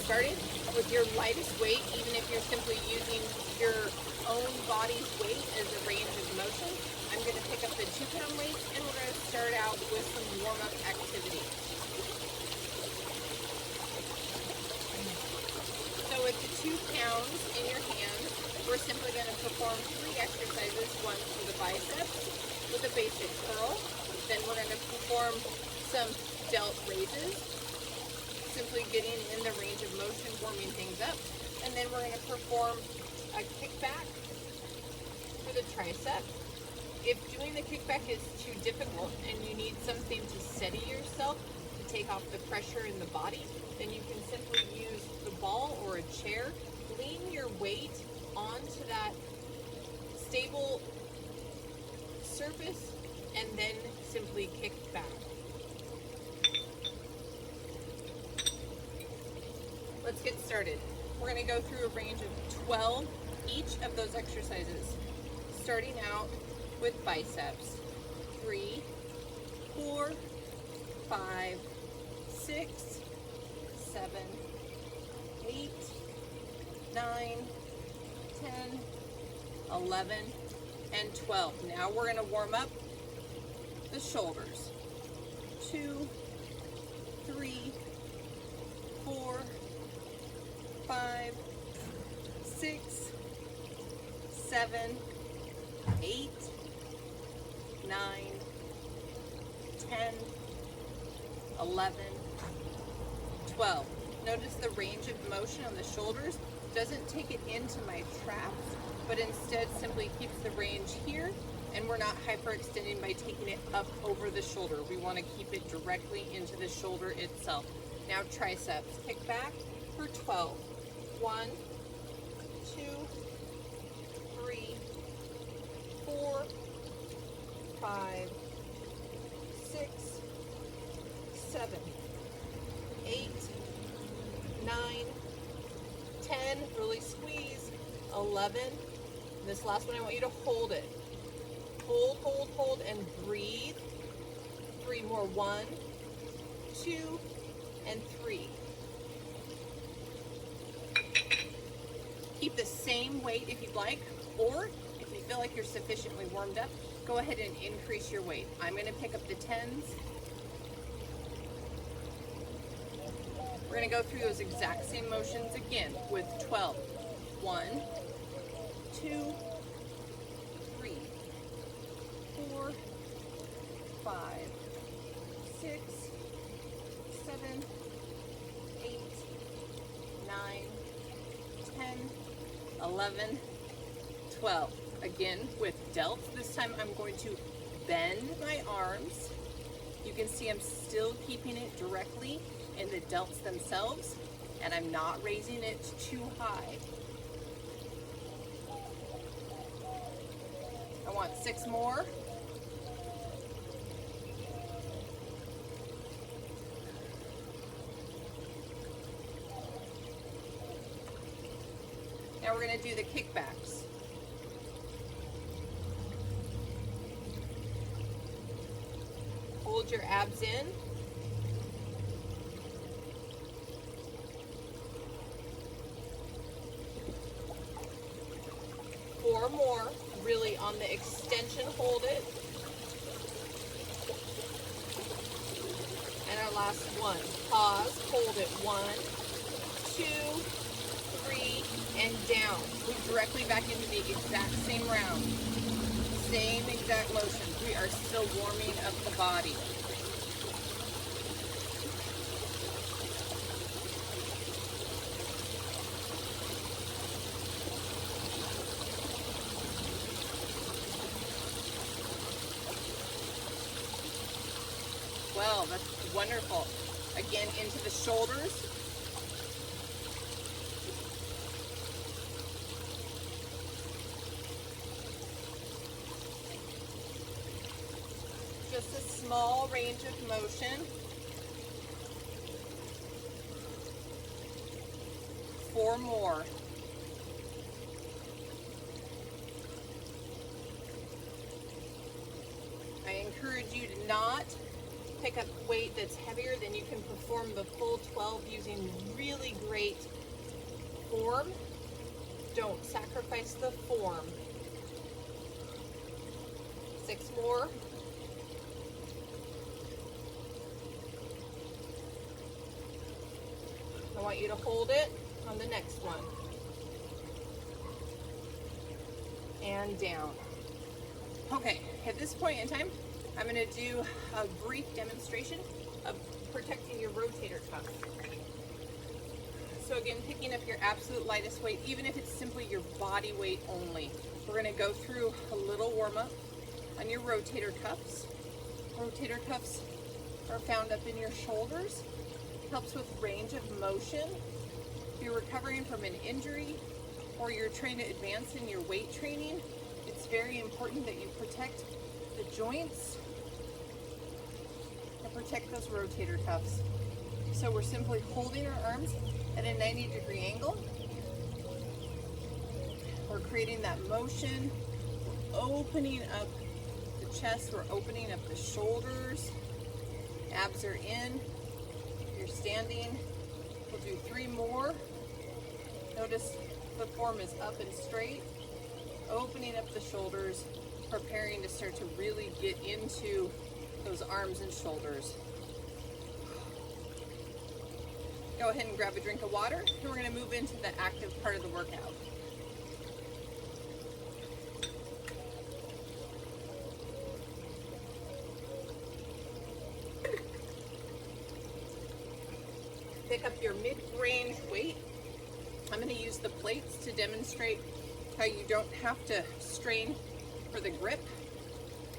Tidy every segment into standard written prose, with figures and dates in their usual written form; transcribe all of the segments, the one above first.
started with your lightest weight, even if you're simply using your own body's weight as a range of motion. I'm going to pick up the 2-pound weights, and we're going to start out with some warm-up activity. So with the 2 pounds in your hand, we're simply going to perform 3 exercises, one for the biceps with a basic curl. Then we're going to perform some delt raises, simply getting in the range of motion, warming things up. And then we're going to perform a kickback for the tricep. If doing the kickback is too difficult and you need something to steady yourself, to take off the pressure in the body, then you can simply use the ball or a chair, lean your weight onto that stable surface, and then simply kick back. Let's get started. We're going to go through a range of 12 each of those exercises, starting out with biceps. 3, 4, 5, 6, 7, 8, 9, 10, 11, and 12. Now we're going to warm up the shoulders. 2, 3, 4, 5, 6, 7, 8, 9, 10, 11, 12. Notice the range of motion on the shoulders doesn't take it into my traps, but instead simply keeps the range here, and we're not hyperextending by taking it up over the shoulder. We want to keep it directly into the shoulder itself. Now triceps, kick back for 12. 1, 2, 3, 4, 5, 6, 7, 8, 9, 10, really squeeze, 11. This last one, I want you to hold it. Hold, hold, hold, and breathe. 3 more, 1, 2, and 3. Keep the same weight if you'd like, or if you feel like you're sufficiently warmed up, go ahead and increase your weight. I'm going to pick up the 10s. We're going to go through those exact same motions again with 12. 1, 2, 3, 4, 5, 6, 7, 8, 9, 10, 11, 12. Again with delts. This time I'm going to bend my arms. You can see I'm still keeping it directly in the delts themselves, and I'm not raising it too high. I want 6 more. Now we're going to do the kickbacks. Hold your abs in. Four more, really on the extension, hold it. And our last one, pause, hold it. 1, 2, 3, and down. Move directly back into the exact same round. Same exact motion. We are still warming up the body. Well, that's wonderful. Again, into the shoulders. Just a small range of motion. 4 more. I encourage you to not pick up weight that's heavier than you can perform the full 12 using really great form. Don't sacrifice the form. 6 more. I want you to hold it on the next one. And down. Okay, at this point in time, I'm going to do a brief demonstration of protecting your rotator cuff. So again, picking up your absolute lightest weight, even if it's simply your body weight only. We're going to go through a little warm-up on your rotator cuffs. Rotator cuffs are found up in your shoulders. Helps with range of motion. If you're recovering from an injury or you're trying to advance in your weight training, it's very important that you protect the joints and protect those rotator cuffs. So we're simply holding our arms at a 90-degree angle. We're creating that motion. We're opening up the chest. We're opening up the shoulders. Abs are in. You're standing. We'll do 3 more. Notice the form is up and straight. Opening up the shoulders, preparing to start to really get into those arms and shoulders. Go ahead and grab a drink of water, and we're going to move into the active part of the workout. Pick up your mid-range weight. I'm going to use the plates to demonstrate how you don't have to strain for the grip.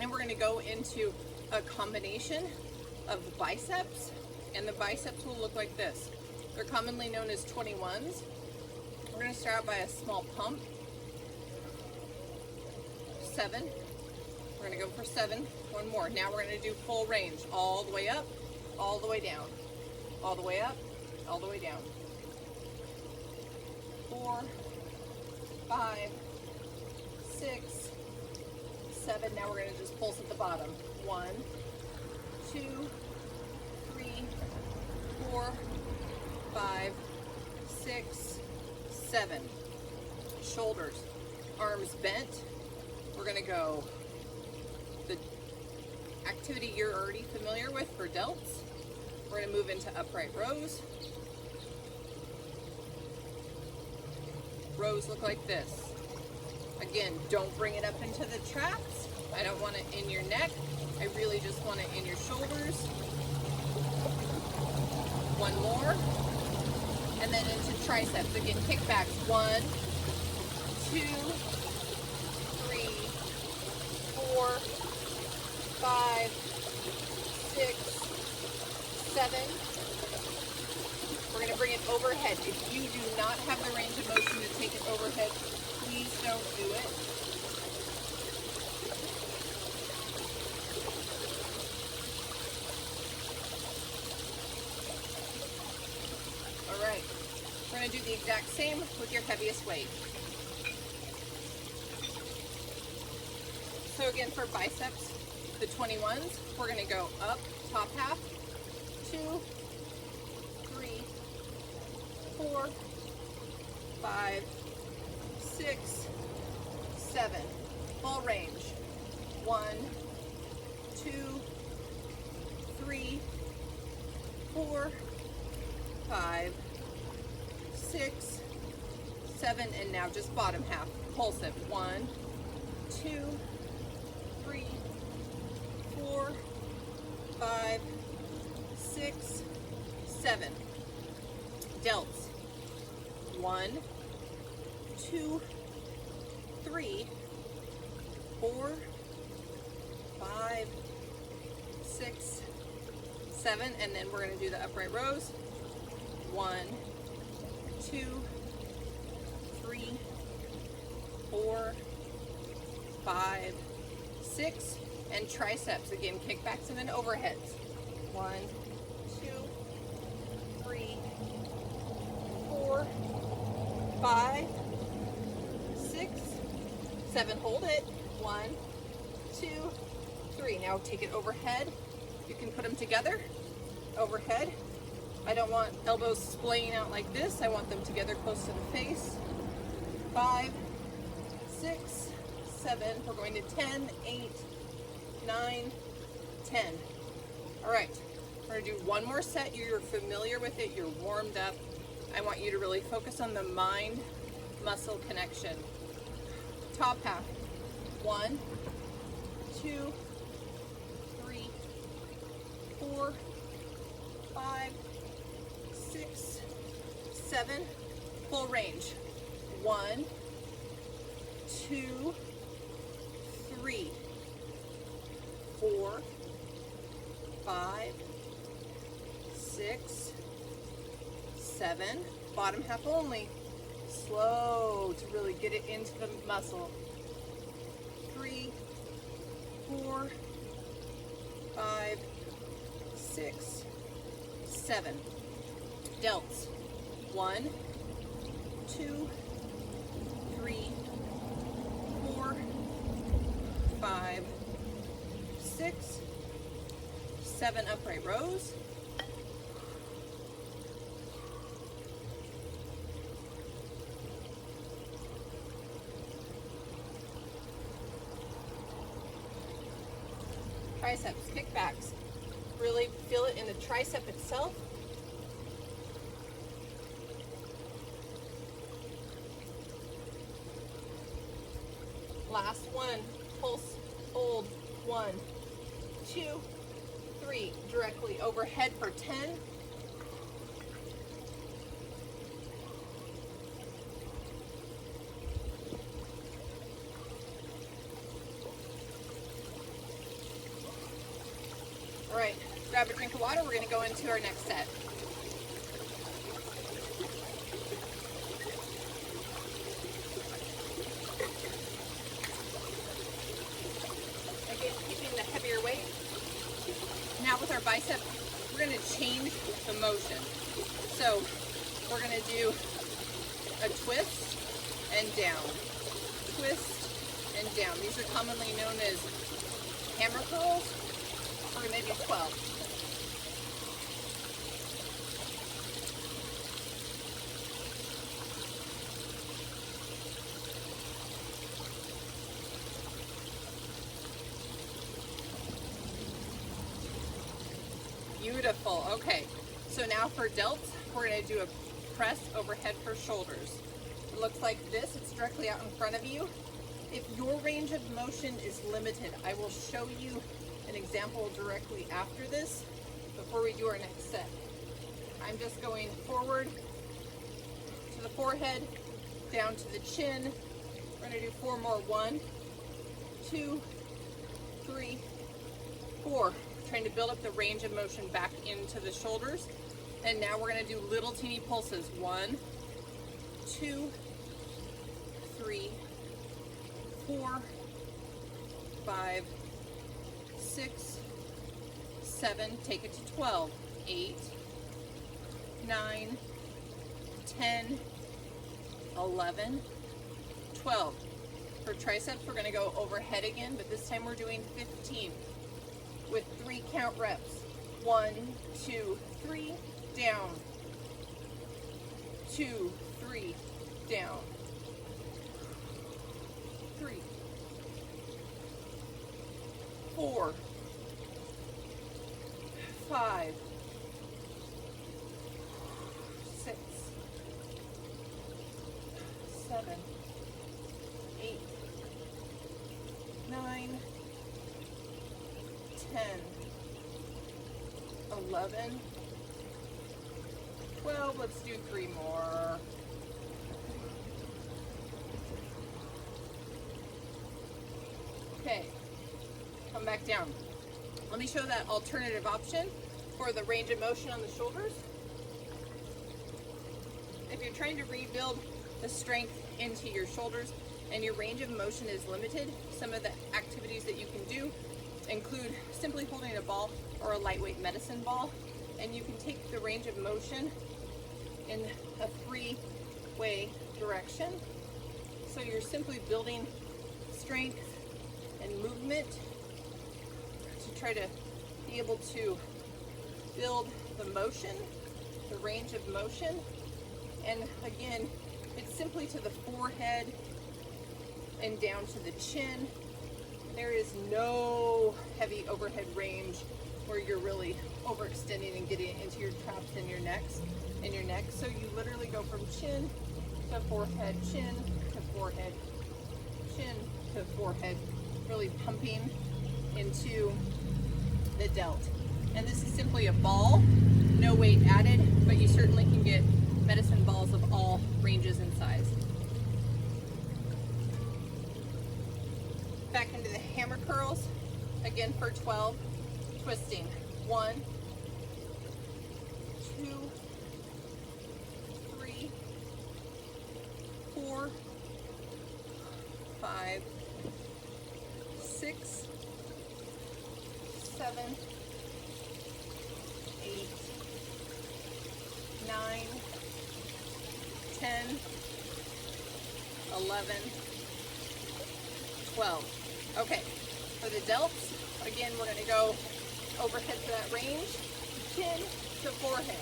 And we're going to go into a combination of biceps, and the biceps will look like this. They're commonly known as 21s. We're going to start out by a small pump. 7. We're going to go for 7. 1 more. Now we're going to do full range, all the way up, all the way down, all the way up, all the way down. 4, 5, 6, 7. Now we're going to just pulse at the bottom. 1, 2, 3, 4, 5, 6, 7. Shoulders, arms bent. We're going to go the activity you're already familiar with for delts. We're going to move into upright rows. Rows look like this. Again, don't bring it up into the traps. I don't want it in your neck. I really just want it in your shoulders. 1 more. And then into triceps. Again, kickbacks. 1, 2, 3, 4, 5, 6, 7. We're going to bring it overhead. If you do not have the range of motion to take it overhead, please don't do it. All right. We're going to do the exact same with your heaviest weight. So again, for biceps, the 21s, we're going to go up, top half, 2, 3, 4, 5, 6, 7. Full range. 1, 2, 3, 4, 5, 6, 7, and now just bottom half. Pulse it. 1, 2, 3, 4, 5, 6, 7. Delts. 1, 2, 3, 4, 5, 6, 7, and then we're going to do the upright rows. 1, 2, 3, 4, 5, 6, and triceps. Again, kickbacks and then overheads. 1, 2, 3, 4, 5, 6, 7. Hold it. 1, 2, 3. Now take it overhead. You can put them together. Overhead. I don't want elbows splaying out like this. I want them together close to the face. 5, 6, 7. We're going to 10, 8, 9, 10. All right, we're gonna do one more set. You're familiar with it, you're warmed up. I want you to really focus on the mind-muscle connection. Top half. 1, 2, 3, 4, 5, 6, 7. Full range. 1, 2, 3, 4, 5, 6, 7. Bottom half only. Slow to really get it into the muscle. 3, 4, 5, 6, 7. Delts. 1, 2, 3, 4, 5, 6, 7 upright rows. Triceps, kickbacks. Really feel it in the tricep itself. Last one, pulse, hold. 1, 2, 3. Directly overhead for 10. All right, grab a drink of water. We're going to go into our next set. Again, keeping the heavier weight. Now with our bicep, we're going to change the motion. So we're going to do a twist and down, twist and down. These are commonly known as hammer curls. We're going to do 12. Beautiful. Okay, so now for delts, we're going to do a press overhead for shoulders. It looks like this. It's directly out in front of you. If your range of motion is limited, I will show you an example directly after this before we do our next set. I'm just going forward to the forehead, down to the chin. We're going to do 4 more. 1, 2, 3, 4. Trying to build up the range of motion back into the shoulders. And now we're going to do little teeny pulses. 1, 2, 3, 4, 5, 6, 7. Take it to 12. 8, 9, 10, 11, 12. For triceps, we're going to go overhead again, but this time we're doing 15 with 3 count reps. 1, 2, 3, down. 2, 3, down. 3, 4, 5, 6, 7, 8, 9, 10, 11, 12. Let's do 3 more. Okay, come back down. Let me show that alternative option for the range of motion on the shoulders. If you're trying to rebuild the strength into your shoulders and your range of motion is limited, some of the activities that you can do include simply holding a ball or a lightweight medicine ball, and you can take the range of motion in a 3-way direction. So you're simply building strength and movement to try to be able to build the motion the range of motion. And again, it's simply to the forehead and down to the chin. There is no heavy overhead range where you're really overextending and getting into your traps and your neck. So you literally go from chin to forehead, chin to forehead, chin to forehead, really pumping into the delt. And this is simply a ball, no weight added, but you certainly can get medicine balls of all ranges and size. Back into the hammer curls, again for 12, twisting. 1, 2, 3, 4, 5, 6, 7, 8, 9, 10, 11, 12. Okay, for the delts, again, we're going to go overhead to that range, chin to forehead.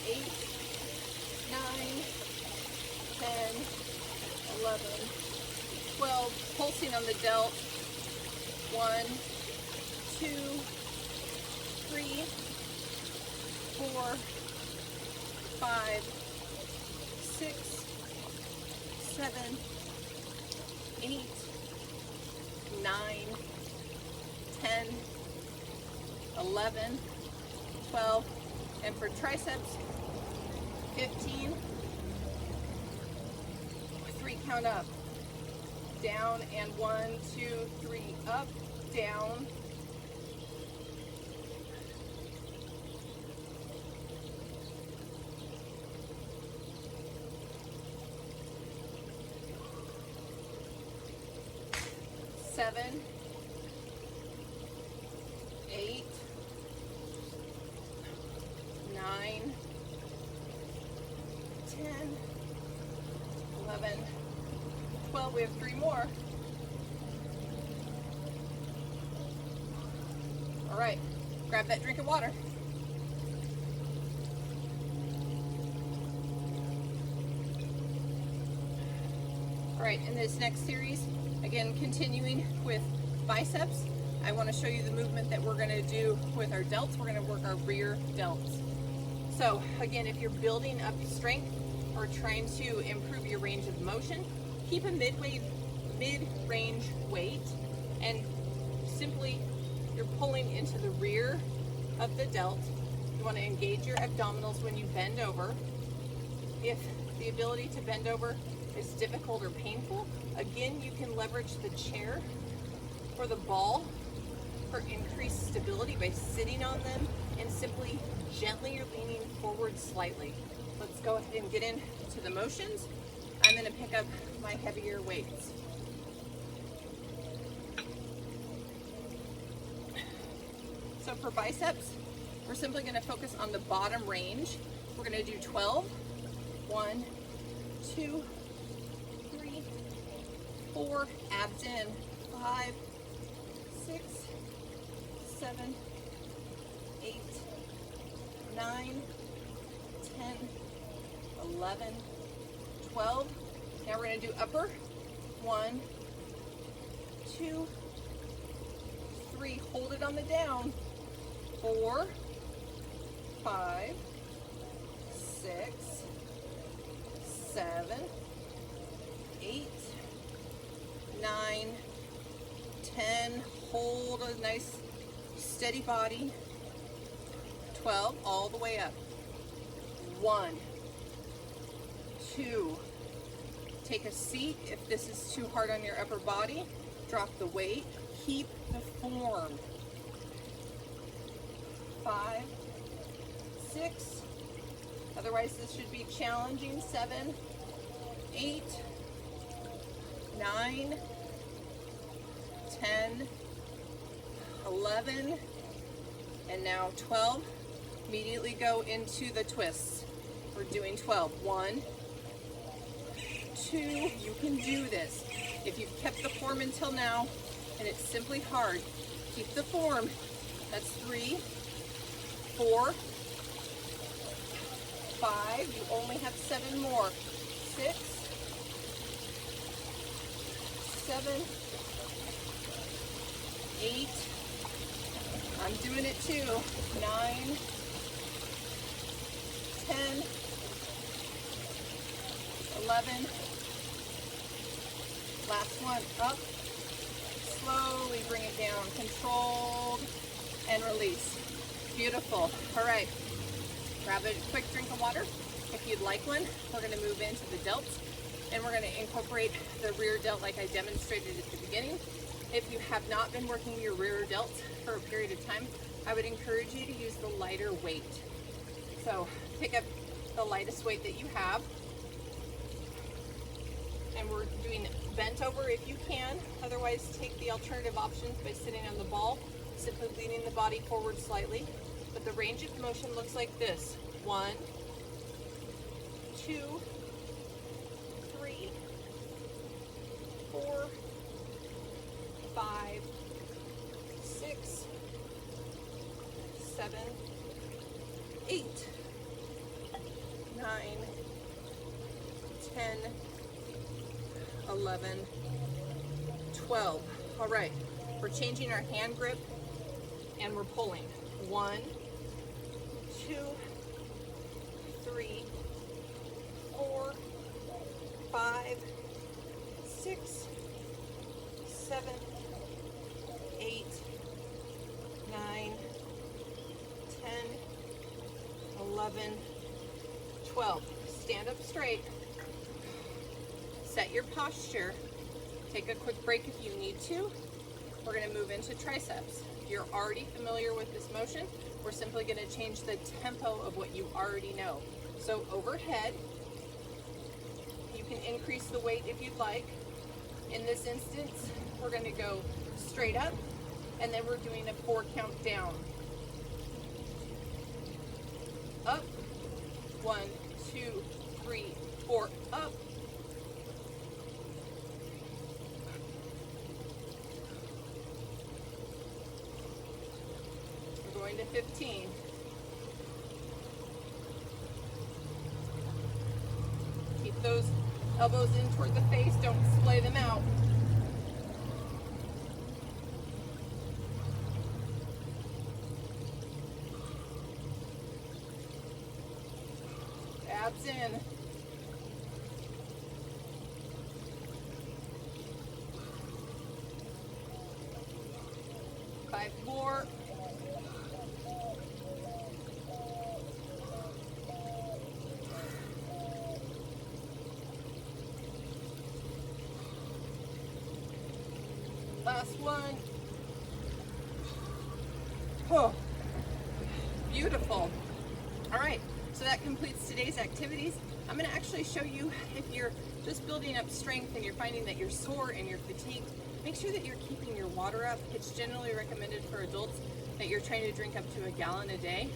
Eight, 9, 10, 11, 12, pulsing on the delt. 1, 2, 3, 4, 5, 6, 7, 8, 9, 10, 11, 12, and for triceps, 15, 3 count up, down, and 1, 2, 3, up, down, seven, 8, 9, 10, 11, 12. We have 3 more. All right, grab that drink of water. All right, in this next series, again, continuing with biceps, I want to show you the movement that we're going to do with our delts. We're going to work our rear delts. So again, if you're building up strength or trying to improve your range of motion, keep a mid-range weight, and simply you're pulling into the rear of the delt. You want to engage your abdominals when you bend over. If the ability to bend over is difficult or painful, again, you can leverage the chair or the ball for increased stability by sitting on them and simply gently you're leaning forward slightly. Let's go ahead and get into the motions. I'm going to pick up my heavier weights. So for biceps, we're simply going to focus on the bottom range. We're going to do 12. 1, 2, 3, 4, abs in. 5, 6, 7, 8, 9, 10, 11, 12. Now we're going to do upper. 1, 2, 3. Hold it on the down. 4, 5, 6, 7, 8, 9, 10. Hold a nice steady body. 12, all the way up. 1, 2. Take a seat if this is too hard on your upper body. Drop the weight. Keep the form. 5, 6. Otherwise, this should be challenging. 7, 8, 9, 10, 11, and now 12. Immediately go into the twists. We're doing 12. 1, 2, you can do this. If you've kept the form until now and it's simply hard, keep the form. That's 3, 4, 5. You only have 7 more. 6, 7, 8. I'm doing it too. 9, 10, 11. Last one, up. Slowly bring it down. Controlled and release. Beautiful. All right. Grab a quick drink of water if you'd like one. We're going to move into the delts, and we're going to incorporate the rear delt like I demonstrated at the beginning. If you have not been working your rear delt for a period of time, I would encourage you to use the lighter weight. So pick up the lightest weight that you have, and we're doing bent over if you can. Otherwise, take the alternative options by sitting on the ball, simply leaning the body forward slightly. But the range of motion looks like this. 1, 2, 3, 4, 5, 6, 7, 8, 9, 10, 11, 12. All right, we're changing our hand grip and we're pulling. 1, 2, 3, 4, 5, 6, 7, 8, 9, 10, 11, 12. Stand up straight. Set your posture. Take a quick break if you need to. We're going to move into triceps. You're already familiar with this motion. We're simply going to change the tempo of what you already know. So overhead, you can increase the weight if you'd like. In this instance, we're going to go straight up, and then we're doing a 4 count down. Up, 1, 2, 3, 4, up. We're going to 15. Keep those elbows in toward the face, don't splay them out. Abs in. Five more. Last one. Oh, beautiful. All right, so that completes today's activities. I'm going to actually show you, if you're just building up strength and you're finding that you're sore and you're fatigued, make sure that you're keeping your water up. It's generally recommended for adults that you're trying to drink up to 1 gallon a day.